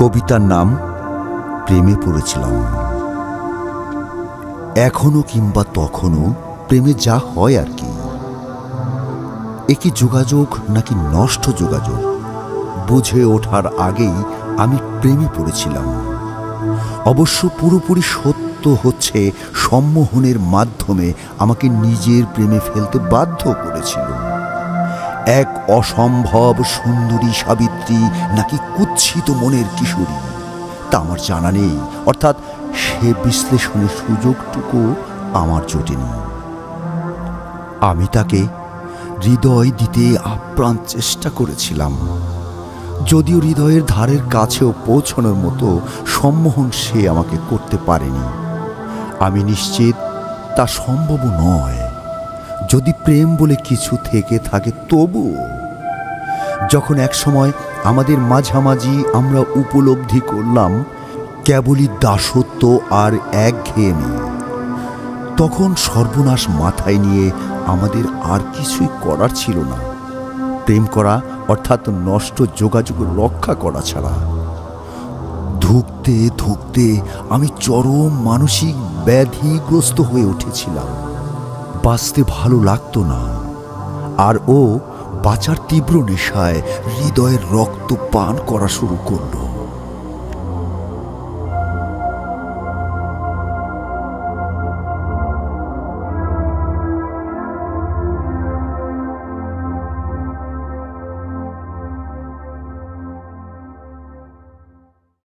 কবিতার নাম প্রেমে পড়েছিলাম। এখনো কিংবা তখনও প্রেমে যা হয় আর কি, একই যোগাযোগ নাকি নষ্ট যোগাযোগ বুঝে ওঠার আগেই আমি প্রেমে পড়েছিলাম। অবশ্য পুরোপুরি সত্য হচ্ছে সম্মোহনের মাধ্যমে আমাকে নিজের প্রেমে ফেলতে বাধ্য করেছিল। এক অসম্ভব সুন্দরী সাবিত্রী নাকি কুৎসিত মনের কিশোরী তা আমার জানা নেই, অর্থাৎ সে বিশ্লেষণের সুযোগটুকু আমার জোটেনি। আমি তাকে হৃদয় দিতে আপ্রাণ চেষ্টা করেছিলাম, যদিও হৃদয়ের ধারের কাছেও পৌঁছানোর মতো সম্মোহন সে আমাকে করতে পারেনি। আমি নিশ্চিত তা সম্ভব নয়, যদি প্রেম বলে কিছু থেকে থাকে। তবুও যখন একসময় আমাদের মাঝামাঝি আমরা উপলব্ধি করলাম কেবলই দাসত্ব আর একঘেয়েমি, তখন সর্বনাশ মাথায় নিয়ে আমাদের আর কিছুই করার ছিল না প্রেম করা, অর্থাৎ নষ্ট যোগাযোগ রক্ষা করা ছাড়া। ধুঁকতে ধুঁকতে আমি চরম মানসিক ব্যাধিগ্রস্ত হয়ে উঠেছিলাম। বাঁচতে ভালো লাগতো না, আর ও বাঁচার তীব্র নেশায় হৃদয়ের রক্ত পান করা শুরু করলো।